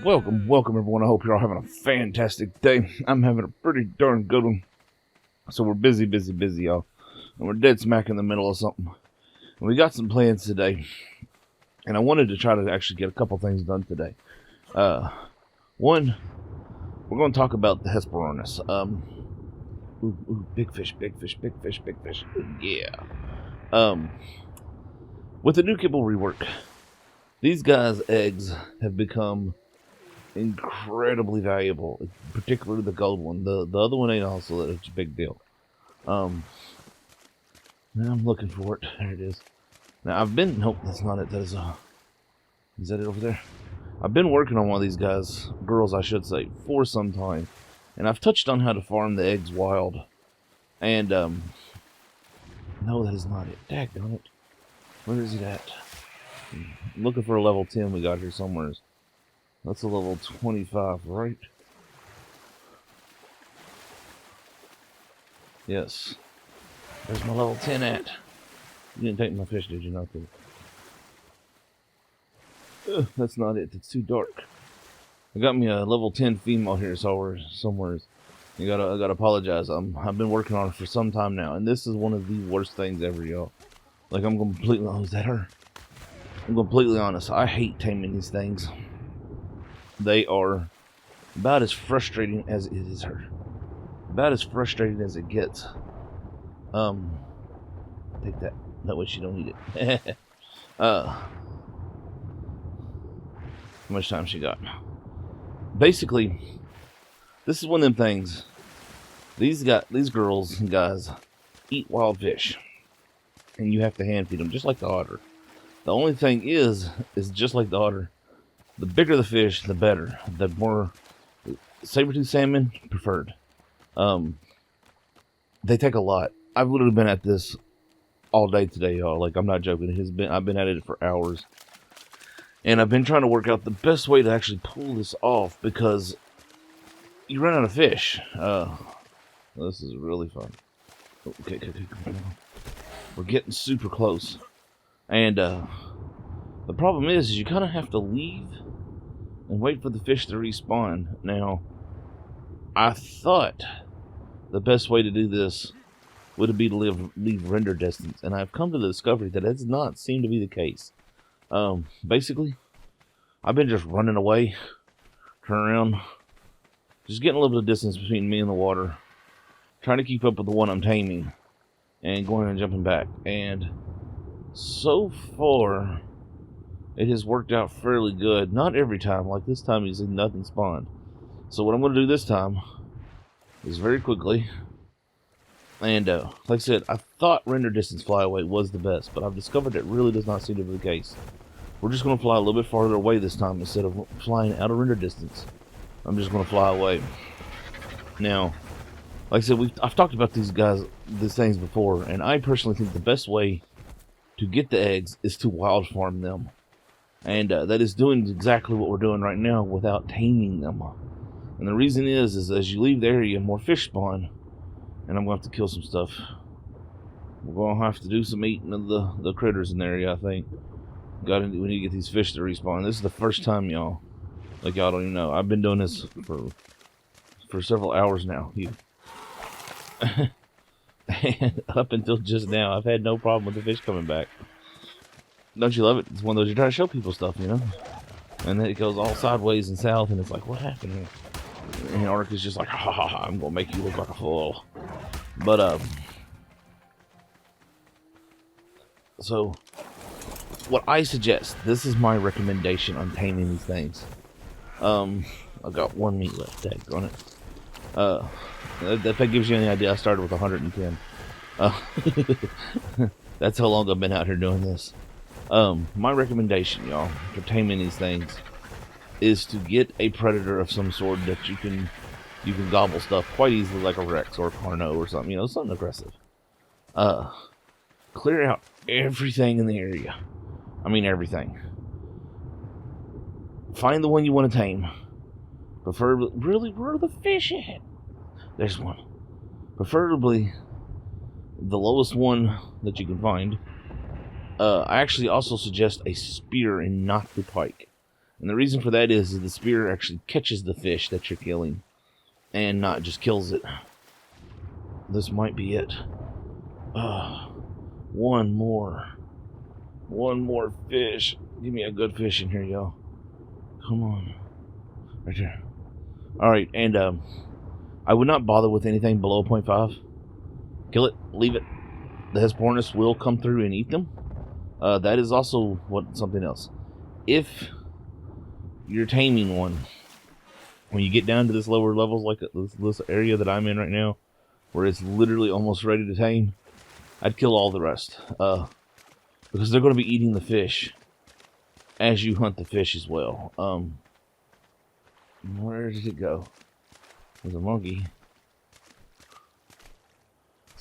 Welcome everyone. I hope you're all having a fantastic day. I'm having a pretty darn good one. So we're busy, y'all. And we're dead smack in the middle of something. And we got some plans today. And I wanted to try to actually get a couple things done today. One, we're going to talk about the Hesperornis. Big fish. Yeah. With the new Kibble rework, these guys' eggs have become incredibly valuable, particularly the gold one. The other one ain't also such a big deal. Now I'm looking for it. There it is. Now I've been. Nope, that's not it. Is that it over there? I've been working on one of these girls, I should say, for some time, and I've touched on how to farm the eggs wild. And no, that is not it. Daggone it. Where is it at? I'm looking for a level 10 we got here somewhere. That's a level 25, right? Yes. Where's my level 10 at? You didn't take my fish, did you not? That's not it. It's too dark. I got me a level 10 female here somewhere. I gotta apologize. I've been working on it for some time now, and this is one of the worst things ever, y'all. Like, I'm completely honest. Is that her? I'm completely honest. I hate taming these things. They are about as frustrating as it is her. About as frustrating as it gets. Take that. That way she don't need it. How much time she got? Basically, this is one of them things. These girls and guys eat wild fish, and you have to hand feed them just like the otter. The only thing is just like the otter. The bigger the fish, the better. The more saber-tooth salmon preferred. They take a lot. I've literally been at this all day today, y'all. Like, I'm not joking. I've been at it for hours, and I've been trying to work out the best way to actually pull this off because you run out of fish. This is really fun. Okay, we're getting super close, and the problem is you kind of have to leave and wait for the fish to respawn. Now, I thought the best way to do this would be to leave render distance, and I've come to the discovery that does not seem to be the case. Basically, I've been just running away, turn around, just getting a little bit of distance between me and the water, trying to keep up with the one I'm taming, and going and jumping back. And so far, it has worked out fairly good. Not every time. Like this time, you see nothing spawned. So what I'm going to do this time is very quickly. And like I said, I thought render distance flyaway was the best, but I've discovered it really does not seem to be the case. We're just going to fly a little bit farther away this time instead of flying out of render distance. I'm just going to fly away. Now, like I said, I've talked about these things before, and I personally think the best way to get the eggs is to wild farm them. And that is doing exactly what we're doing right now without taming them. And the reason is as you leave the area, more fish spawn. And I'm going to have to kill some stuff. We're going to have to do some eating of the critters in the area, I think. We need to get these fish to respawn. This is the first time, y'all. Like, y'all don't even know. I've been doing this for several hours now. And up until just now, I've had no problem with the fish coming back. Don't you love it? It's one of those you're trying to show people stuff, you know? And then it goes all sideways and south, and it's like, what happened here? And Ark is just like, ha ha ha, I'm gonna make you look like a fool. But, so, what I suggest, this is my recommendation on taming these things. I've got one meat left, tag on it. If that gives you any idea, I started with 110. That's how long I've been out here doing this. My recommendation, y'all, for taming these things is to get a predator of some sort that you can gobble stuff quite easily, like a Rex or a Carno or something, you know, something aggressive. Clear out everything in the area. I mean, everything. Find the one you want to tame. Preferably, really, where are the fish at? There's one. Preferably the lowest one that you can find. I actually also suggest a spear and not the pike. And the reason for that is the spear actually catches the fish that you're killing and not just kills it. This might be it. One more fish. Give me a good fish in here, y'all. Come on. Right there. Alright, and I would not bother with anything below 0.5. Kill it, leave it. The Hesperornis will come through and eat them. That is also something else. If you're taming one, when you get down to this lower levels, like this area that I'm in right now, where it's literally almost ready to tame, I'd kill all the rest. Because they're going to be eating the fish as you hunt the fish as well. Where did it go? There's a monkey.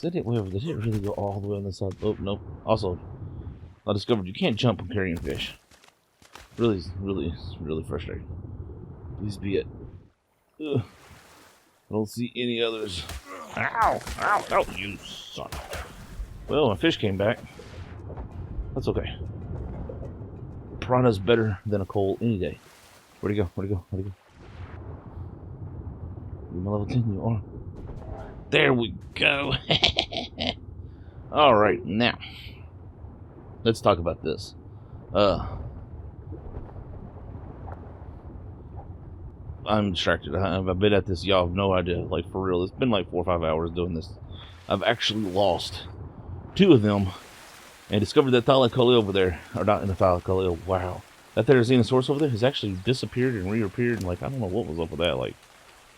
Did it really go all the way on the side? Oh, nope. Also, I discovered you can't jump when carrying fish. Really frustrating. Please be it. Ugh. I don't see any others. Ow! Ow! Ow! You son. Well, my fish came back. That's okay. Piranha's better than a coal any day. Where'd he go? Where'd he go? Where'd he go? You're my level 10, you are. There we go. Alright, now. Let's talk about this. I'm distracted. I've been at this, y'all have no idea. Like, for real. It's been like 4 or 5 hours doing this. I've actually lost 2 of them and discovered that Thylacoleo over there, or not in the Thylacoleo, wow. That there Xenosaurus over there has actually disappeared and reappeared, and like, I don't know what was up with that. Like,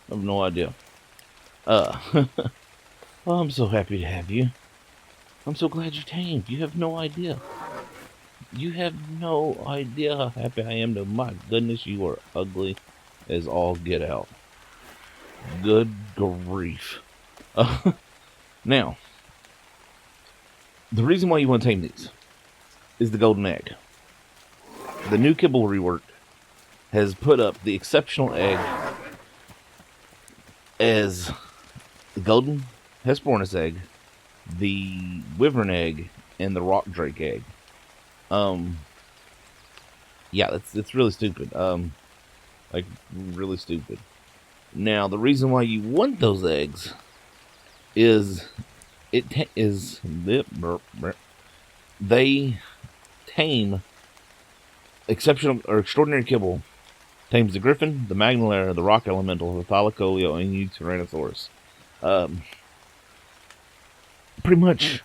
I have no idea. Well, I'm so happy to have you. I'm so glad you tamed. You have no idea. You have no idea how happy I am. My goodness, you are ugly as all get out. Good grief. Now, the reason why you want to tame these is the golden egg. The new Kibble rework has put up the exceptional egg as the golden Hesperornis egg, the wyvern egg, and the rock drake egg. Yeah, it's really stupid. Like, really stupid. Now, the reason why you want those eggs is they tame exceptional or extraordinary Kibble tames the griffin, the magnolara, the rock elemental, the Thylacoleo, and the Tyrannosaurus. Pretty much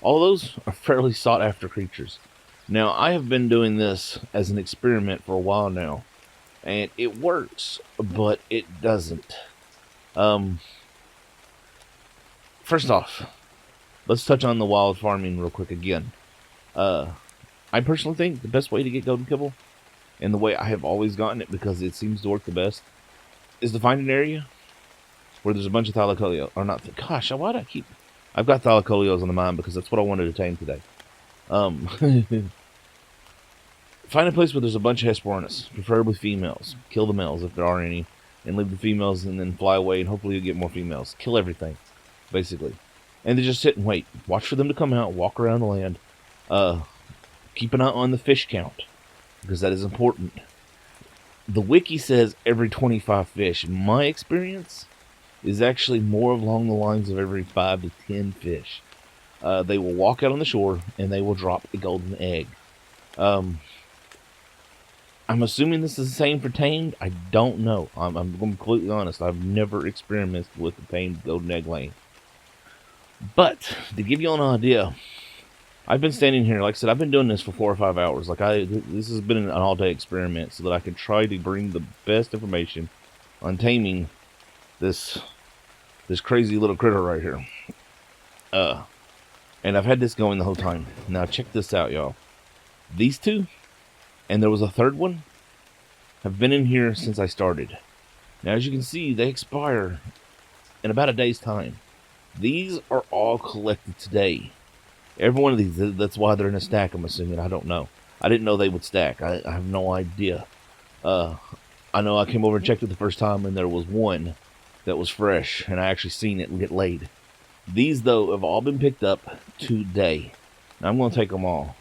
all those are fairly sought after creatures. Now, I have been doing this as an experiment for a while now, and it works, but it doesn't. First off, let's touch on the wild farming real quick again. I personally think the best way to get golden Kibble, and the way I have always gotten it because it seems to work the best, is to find an area where there's a bunch of Thylacoleo, or not. Gosh, why do I keep? I've got Thylacoleos on the mind because that's what I wanted to tame today. Find a place where there's a bunch of Hesperornis, preferably females. Kill the males if there are any, and leave the females, and then fly away, and hopefully you'll get more females. Kill everything, basically. And then just sit and wait. Watch for them to come out, walk around the land. Keep an eye on the fish count, because that is important. The wiki says every 25 fish. My experience is actually more along the lines of every 5 to 10 fish. They will walk out on the shore, and they will drop a golden egg. I'm assuming this is the same for tamed. I don't know. I'm completely honest. I've never experimented with the tamed golden egg laying. But, to give you an idea, I've been standing here, like I said, I've been doing this for 4 or 5 hours. This has been an all-day experiment so that I can try to bring the best information on taming this crazy little critter right here. And I've had this going the whole time. Now, check this out, y'all. These two, and there was a third one, have been in here since I started. Now, as you can see, they expire in about a day's time. These are all collected today. Every one of these, that's why they're in a stack, I'm assuming. I don't know. I didn't know they would stack. I have no idea. I know I came over and checked it the first time, and there was one that was fresh, and I actually seen it get laid. These, though, have all been picked up today. Now, I'm going to take them all.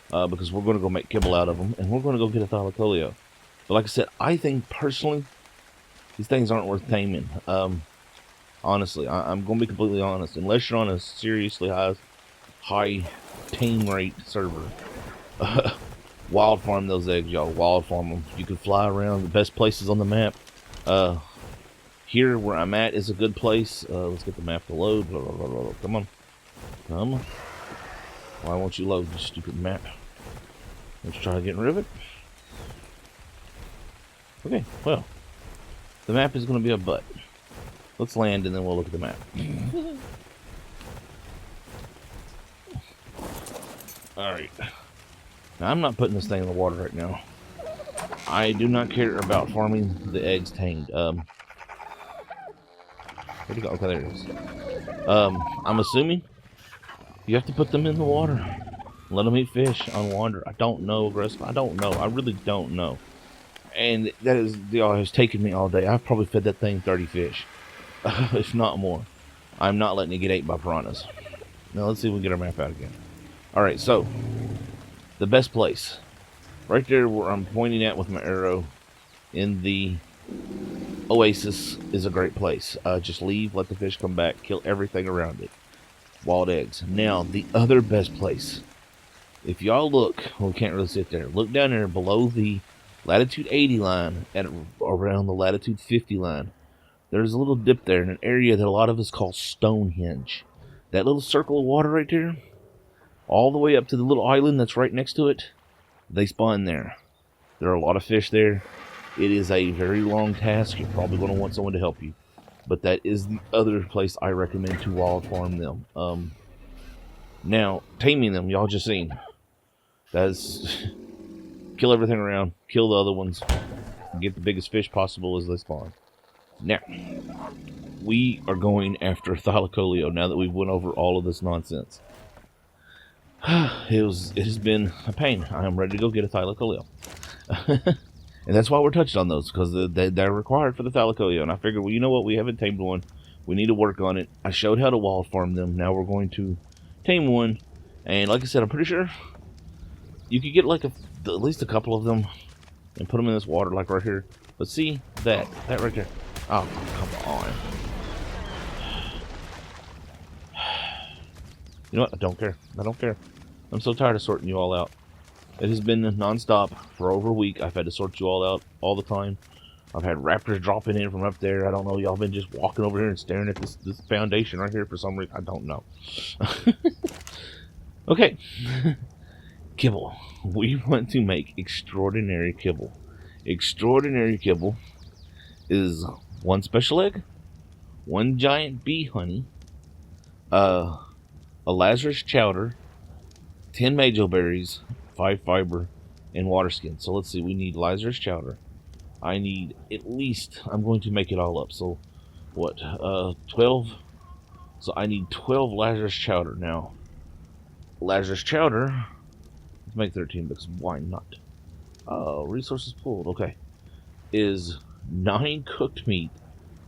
Because we're going to go make Kibble out of them, and we're going to go get a Thylacoleo. But like I said, I think personally, these things aren't worth taming. Honestly, I'm going to be completely honest. Unless you're on a seriously high tame rate server, wild farm those eggs, y'all. Wild farm them. You can fly around the best places on the map. Here where I'm at is a good place. Let's get the map to load. Blah, blah, blah, blah. Come on. Come on. Why won't you load, you stupid map? Let's try getting rid of it. Okay, well. The map is going to be a butt. Let's land and then we'll look at the map. Alright. Now, I'm not putting this thing in the water right now. I do not care about farming the eggs tamed. Where'd it go? Okay, there it is. I'm assuming you have to put them in the water. Let them eat fish on wander. I don't know, aggressive. I don't know. I really don't know. And that is, has taken me all day. I've probably fed that thing 30 fish. If not more. I'm not letting it get ate by piranhas. Now let's see if we can get our map out again. Alright, so the best place. Right there where I'm pointing at with my arrow in the oasis is a great place. Just leave, let the fish come back, kill everything around it. Wild eggs. Now, the other best place. If y'all look, well, we can't really sit there. Look down there below the latitude 80 line at around the latitude 50 line. There's a little dip there in an area that a lot of us call Stonehenge. That little circle of water right there, all the way up to the little island that's right next to it, they spawn there. There are a lot of fish there. It is a very long task. You're probably going to want someone to help you. But that is the other place I recommend to wild farm them. Now, taming them, y'all just seen. That's kill everything around, kill the other ones, get the biggest fish possible as they spawn. Now, we are going after Thylacoleo now that we've went over all of this nonsense. It has been a pain. I am ready to go get a Thylacoleo. And that's why we're touched on those, because they're required for the Thylacoleo. And I figured, well, you know what? We haven't tamed one. We need to work on it. I showed how to wild farm them. Now we're going to tame one. And like I said, I'm pretty sure you could get like at least a couple of them and put them in this water like right here. But see, that right there. Oh, come on. You know what? I don't care. I don't care. I'm so tired of sorting you all out. It has been non-stop for over a week. I've had to sort you all out all the time. I've had raptors dropping in from up there. I don't know. Y'all been just walking over here and staring at this foundation right here for some reason. I don't know. Okay. Kibble. We want to make extraordinary kibble. Extraordinary kibble is 1 special egg, 1 giant bee honey, a Lazarus chowder, 10 majo berries, 5 fiber, and water skin. So let's see, we need Lazarus chowder. I need at least, I'm going to make it all up. So what, 12? So I need 12 Lazarus chowder. Now, Lazarus chowder, let's make 13 because why not? Resources pulled, okay. Is 9 cooked meat,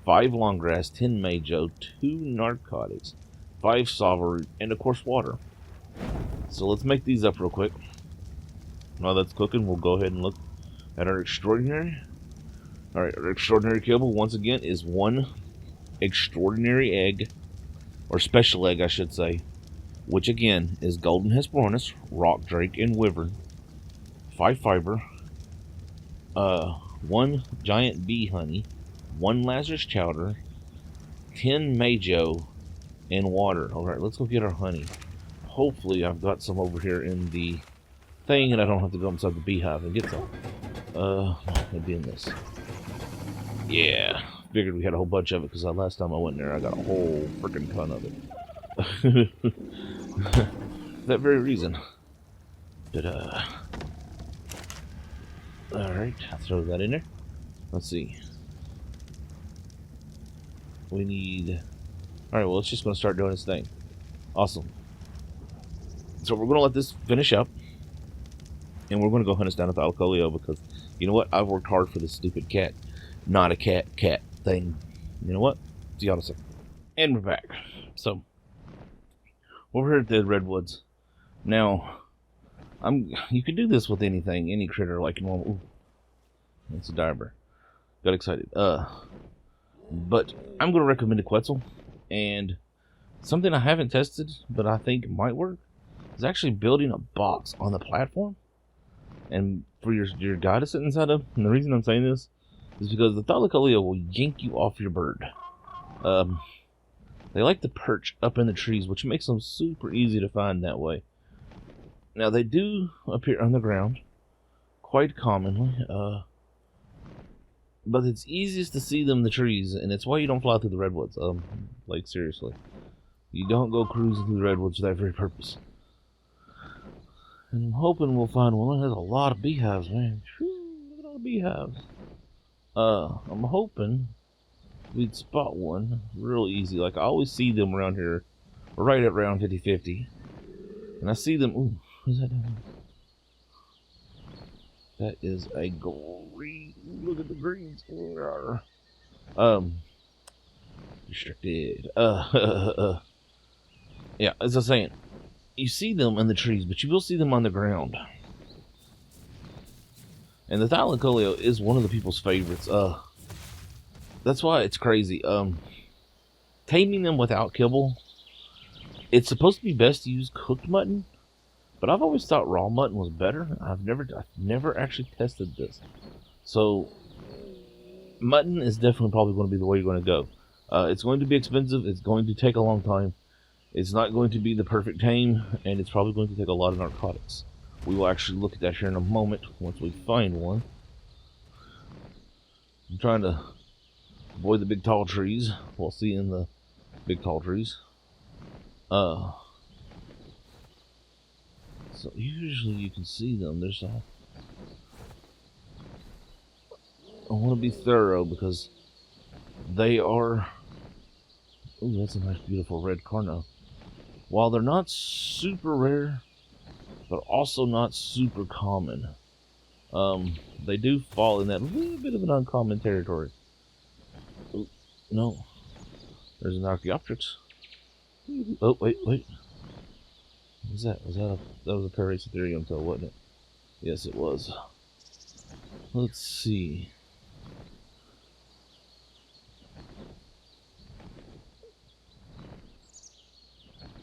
5 long grass, 10 majo, 2 narcotics, 5 sava, and of course water. So let's make these up real quick. While that's cooking, we'll go ahead and look at our extraordinary. Alright, our extraordinary kibble, once again, is 1 extraordinary egg, or special egg, I should say, which again is golden Hesperornis, rock drake, and wyvern, 5 fiber, 1 giant bee honey, 1 Lazarus chowder, 10 majo, and water. Alright, let's go get our honey. Hopefully I've got some over here in the thing and I don't have to go inside the beehive and get some. It'd be in this. Yeah, figured we had a whole bunch of it because last time I went there I got a whole freaking ton of it. That very reason. But alright, I'll throw that in there. Let's see. We need... Alright, well, it's just going to start doing its thing. Awesome. So we're going to let this finish up. And we're going to go hunt us down a Thylacoleo because, you know what? I've worked hard for this stupid cat. Not a cat thing. You know what? See y'all in a second. And we're back. So, we're here at the Redwoods. Now, you can do this with anything, any critter like normal. It's a diver. Got excited. But I'm going to recommend a Quetzal. And something I haven't tested, but I think might work, is actually building a box on the platform. And for your guy to sit inside of. And the reason I'm saying this is because the Thylacoleo will yank you off your bird. They like to perch up in the trees, which makes them super easy to find that way. Now, they do appear on the ground quite commonly, but it's easiest to see them in the trees, and it's why you don't fly through the redwoods. Like, seriously. You don't go cruising through the redwoods for that very purpose. And I'm hoping we'll find one. There's a lot of beehives, man. Whew, look at all the beehives. I'm hoping we'd spot one real easy. Like, I always see them around here, right at around 50-50. And I see them. Ooh, what's that down there? That is a green. Look at the greens. Restricted. Yeah, as I was saying, you see them in the trees, but you will see them on the ground. And the Thylacoleo is one of the people's favorites. That's why it's crazy. Taming them without kibble, it's supposed to be best to use cooked mutton, but I've always thought raw mutton was better. I've never actually tested this. So mutton is definitely probably going to be the way you're going to go. It's going to be expensive. It's going to take a long time. It's not going to be the perfect tame, and it's probably going to take a lot of narcotics. We will actually look at that here in a moment once we find one. I'm trying to avoid the big tall trees while seeing the big tall trees. So usually you can see them. There's a... I want to be thorough because they are... Ooh, that's a nice beautiful red carno. While they're not super rare, but also not super common, they do fall in that little bit of an uncommon territory. Ooh, no. There's an Archaeopteryx. Oh, wait. What was that? That was a Paraceterium tail, wasn't it? Yes, it was. Let's see.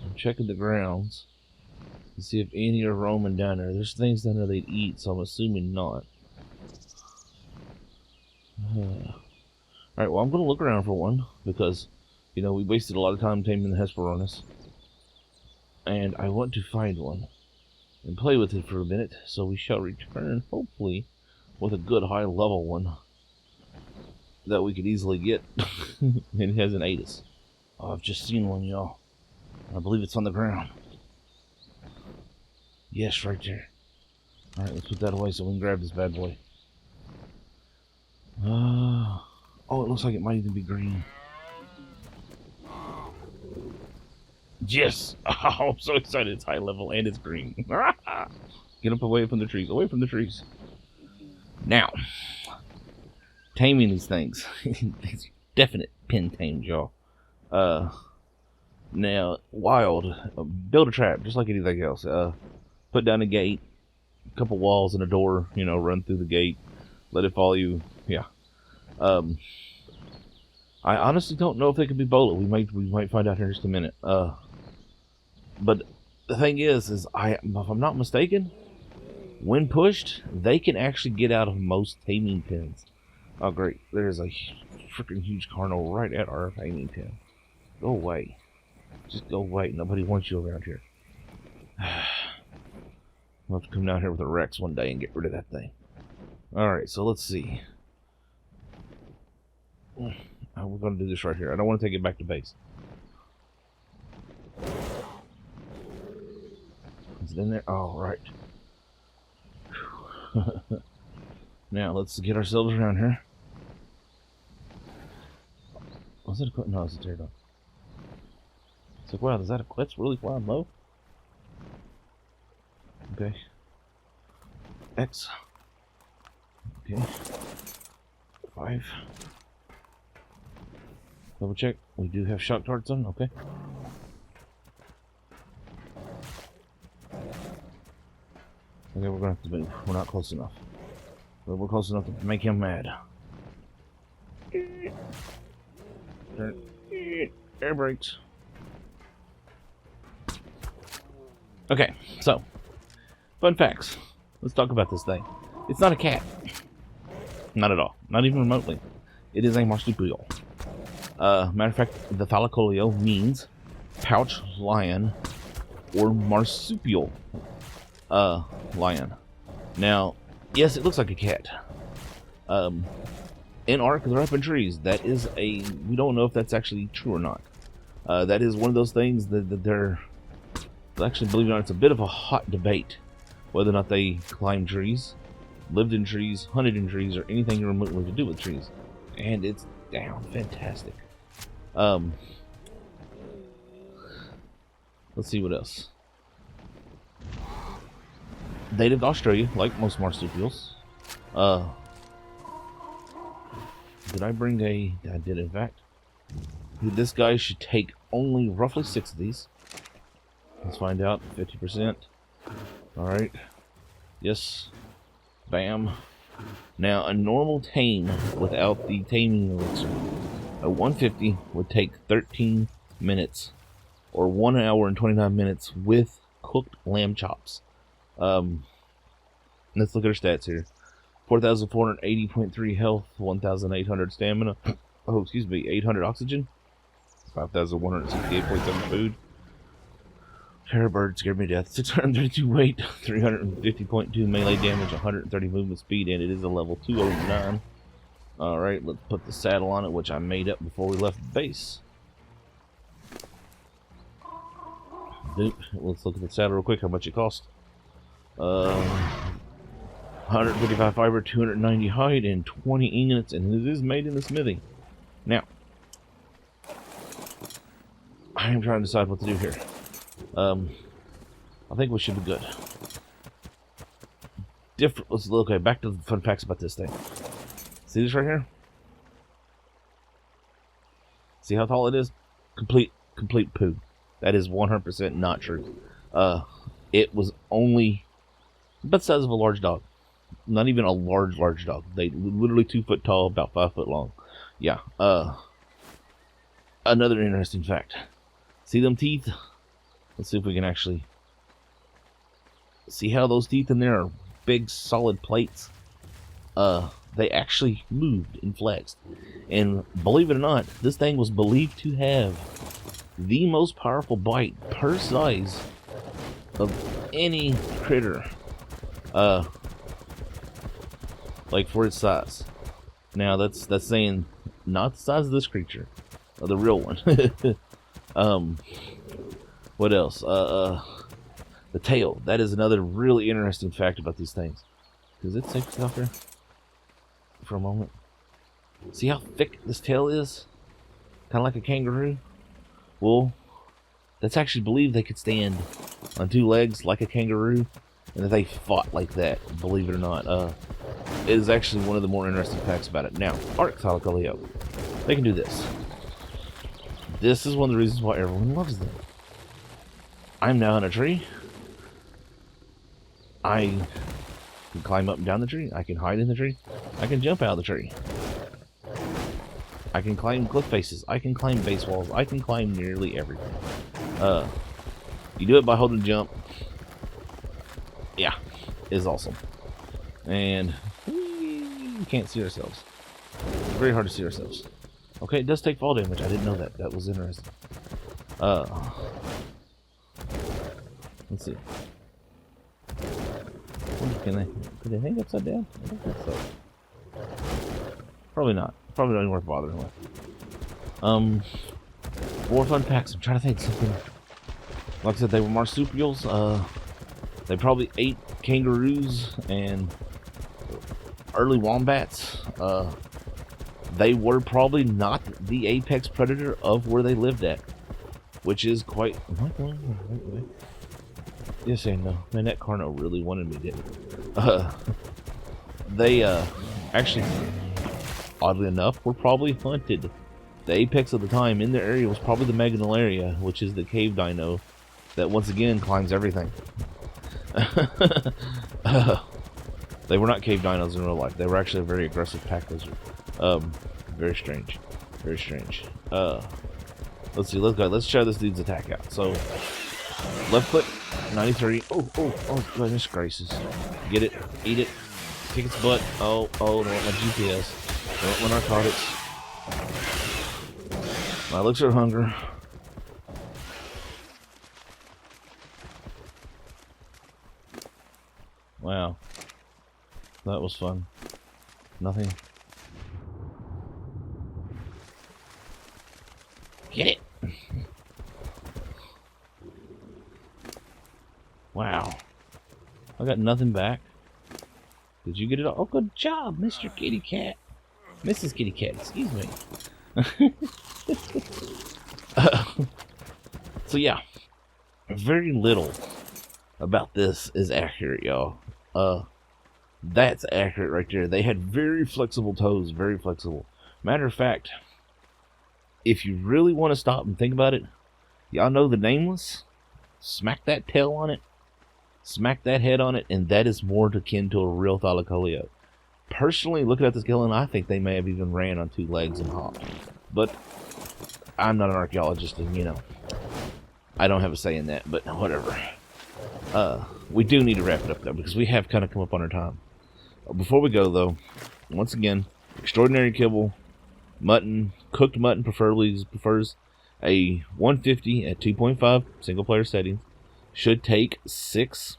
I'm checking the grounds to see if any are roaming down there. There's things down there they'd eat, so I'm assuming not. Alright, well, I'm going to look around for one because, you know, we wasted a lot of time taming the Hesperornis. And I want to find one and play with it for a minute, so we shall return, hopefully, with a good high-level one that we could easily get. And it hasn't ate us. Oh, I've just seen one, y'all. I believe it's on the ground. Yes, right there. Alright, let's put that away so we can grab this bad boy. Oh, it looks like it might even be green. Yes! Oh, I'm so excited. It's high level and it's green. Get up away from the trees. Away from the trees. Now, taming these things. It's definite pin tamed, y'all. Now, wild. Build a trap, just like anything else. Put down a gate, a couple walls and a door, you know, run through the gate. Let it follow you. Yeah. I honestly don't know if they can be bullet. We might find out here in just a minute. But the thing is if I'm not mistaken, when pushed, they can actually get out of most taming pens. Oh, great. There's a freaking huge carno right at our taming pen. Go away. Just go away. Nobody wants you around here. We'll have to come down here with a Rex one day and get rid of that thing. Alright, so let's see. We're going to do this right here. I don't want to take it back to base. Is it in there? Oh, right. Now, let's get ourselves around here. Was it a quit? No, it's a pterodon. It's like, wow, is that a quetz really flying low? Okay. X. Okay. 5. Double check. We do have shock darts on. Okay. Okay, we're gonna have to move. We're not close enough. But we're close enough to make him mad. Air brakes. Okay, so fun facts. Let's talk about this thing. It's not a cat. Not at all. Not even remotely. It is a marsupial. Matter of fact, the Thylacoleo means pouch lion or marsupial lion. Now, yes, it looks like a cat. In Ark, they're up in trees. That is we don't know if that's actually true or not. That is one of those things that they're, actually, believe it or not, it's a bit of a hot debate whether or not they climb trees, lived in trees, hunted in trees, or anything remotely to do with trees. And it's down fantastic. Let's see what else. Native to Australia, like most marsupials. Did I bring I did, in fact. This guy should take only roughly 6 of these. Let's find out. 50%. Alright. Yes. Bam. Now, a normal tame without the taming elixir, a 150 would take 13 minutes. Or 1 hour and 29 minutes with cooked lamb chops. Let's look at our stats here. 4,480.3 health, 1,800 stamina, 800 oxygen, 5,168.7 food. Terror bird scared me to death. 632 weight, 350.2 melee damage, 130 movement speed, and it is a level 209. Alright, let's put the saddle on it, which I made up before we left the base. Let's look at the saddle real quick, how much it cost. 155 fiber, 290 hide, and 20 ingots, and it is made in the smithy. Now, I am trying to decide what to do here. I think we should be good. Let's look. Okay, back to the fun facts about this thing. See this right here? See how tall it is? Complete poo. That is 100% not true. It was only about the size of a large dog. Not even a large dog. They literally 2 foot tall, about 5 foot long. Yeah. Another interesting fact. See them teeth? Let's see if we can actually see how those teeth in there are big, solid plates. They actually moved and flexed. And believe it or not, this thing was believed to have the most powerful bite per size of any critter. Like for its size. Now that's saying not the size of this creature, the real one. What else? The tail. That is another really interesting fact about these things. Is it safe to stop there for a moment? See how thick this tail is? Kind of like a kangaroo. Well, that's actually believed they could stand on 2 legs like a kangaroo, and that they fought like that. Believe it or not, it is actually one of the more interesting facts about it. Now, Archaeopteryx, they can do this. This is one of the reasons why everyone loves them. I'm now in a tree. I can climb up and down the tree. I can hide in the tree. I can jump out of the tree. I can climb cliff faces. I can climb base walls. I can climb nearly everything. You do it by holding jump. Yeah, it's awesome. And we can't see ourselves. It's very hard to see ourselves. Okay, it does take fall damage. I didn't know that. That was interesting. Let's see. Can they hang upside down? I don't think so. Probably not. Probably not even worth bothering with. More fun facts. I'm trying to think something. Like I said, they were marsupials. They probably ate kangaroos and early wombats. They were probably not the apex predator of where they lived at, which is quite. Am I going the right way? Yes and no. Man, that Carno really wanted me, didn't it? They actually, oddly enough, were probably hunted. The apex of the time in their area was probably the Meganolaria, which is the cave dino that once again climbs everything. They were not cave dinos in real life. They were actually a very aggressive pack lizard. Very strange. Very strange. Let's see. Let's go. Let's try this dude's attack out. So, left click, 93. Oh, goodness gracious. Get it. Eat it. Kick its butt. Oh, don't want my GPS. Don't want my narcotics. My elixir of hunger. Wow. That was fun. Nothing. Get it! Wow. I got nothing back. Did you get it all? Oh, good job, Mr. Kitty Cat. Mrs. Kitty Cat, excuse me. So yeah. Very little about this is accurate, y'all. That's accurate right there. They had very flexible toes, very flexible. Matter of fact, if you really want to stop and think about it, y'all know the Nameless? Smack that tail on it, smack that head on it, and that is more akin to a real Thylacoleo. Personally, looking at the skeleton, I think they may have even ran on 2 legs and hopped. But I'm not an archaeologist, and you know, I don't have a say in that, but whatever. We do need to wrap it up, though, because we have kind of come up on our time. Before we go, though, once again, extraordinary kibble, mutton, cooked mutton prefers a 150 at 2.5 single-player settings. Should take 6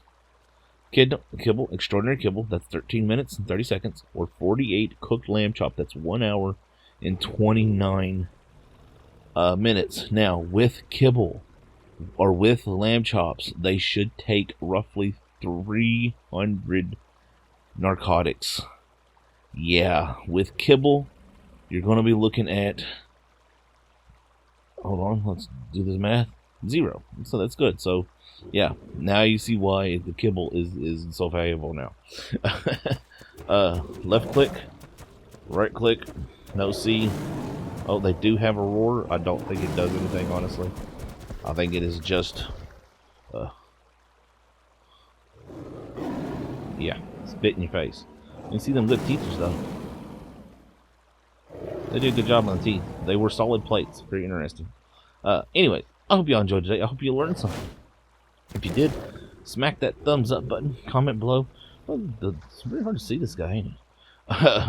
kibble, extraordinary kibble, that's 13 minutes and 30 seconds, or 48 cooked lamb chop, that's 1 hour and 29 minutes. Now, with kibble, or with lamb chops, they should take roughly 300 narcotics. Yeah, with kibble, you're going to be looking at, hold on, let's do this math, 0. So that's good. So, yeah, now you see why the kibble is so valuable now. Left click, right click, no C. Oh, they do have a roar. I don't think it does anything, honestly. I think it is just, yeah, spit in your face. You see them good teethers, though. They did a good job on the teeth. They were solid plates. Pretty interesting. Anyway, I hope y'all enjoyed today. I hope you learned something. If you did, smack that thumbs up button. Comment below. Well, it's really hard to see this guy, ain't it?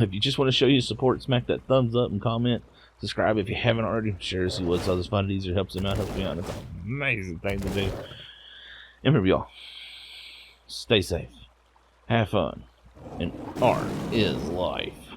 If you just want to show your support, smack that thumbs up and comment. Subscribe if you haven't already. Share to see what's others find it easier. Helps them out. Helps me out. It's an amazing thing to do. And remember, y'all, stay safe. Have fun. And art is life.